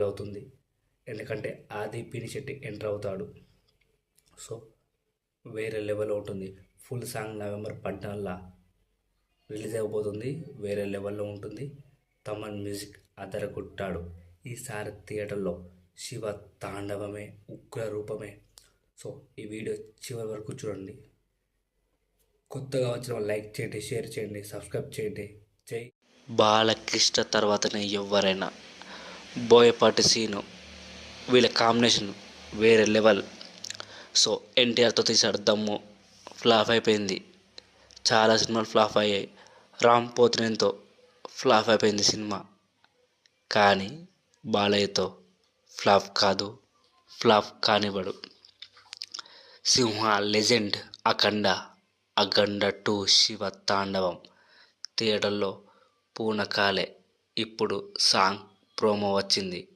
అవుతుంది. ఎందుకంటే ఆది పినిశెట్టి ఎంటర్ అవుతాడు. సో వేరే లెవెల్లో ఉంటుంది. ఫుల్ సాంగ్ నవంబర్ 14 రిలీజ్ అయిపోతుంది. వేరే లెవెల్లో ఉంటుంది. తమన్ మ్యూజిక్ అదరగొట్టాడు. ఈసారి థియేటర్లో శివ తాండవమే ఉగ్ర రూపమే. సో ఈ వీడియో చివరి వరకు చూడండి. కొత్తగా వచ్చిన వాళ్ళు లైక్ చేయండి, షేర్ చేయండి, సబ్స్క్రైబ్ చేయండి. జై బాలకృష్ణ తర్వాతనే ఎవరైనా బోయపాటి సీను వీళ్ళ కాంబినేషన్ వేరే లెవెల్. సో ఎన్టీఆర్తో తీసాడు దమ్ము, ఫ్లాప్ అయిపోయింది. చాలా సినిమాలు ఫ్లాప్ అయ్యాయి. రామ్ పోతినేనితో ఫ్లాప్ అయిపోయింది సినిమా. కానీ బాలయ్యతో ఫ్లాప్ కాదు, ఫ్లాప్ కానివ్వడు. సింహ లెజెండ్, అఖండ, అఖండ 2, శివ తాండవం థియేటర్లో పూనకాలే. ఇప్పుడు సాంగ్ ప్రోమో వచ్చింది.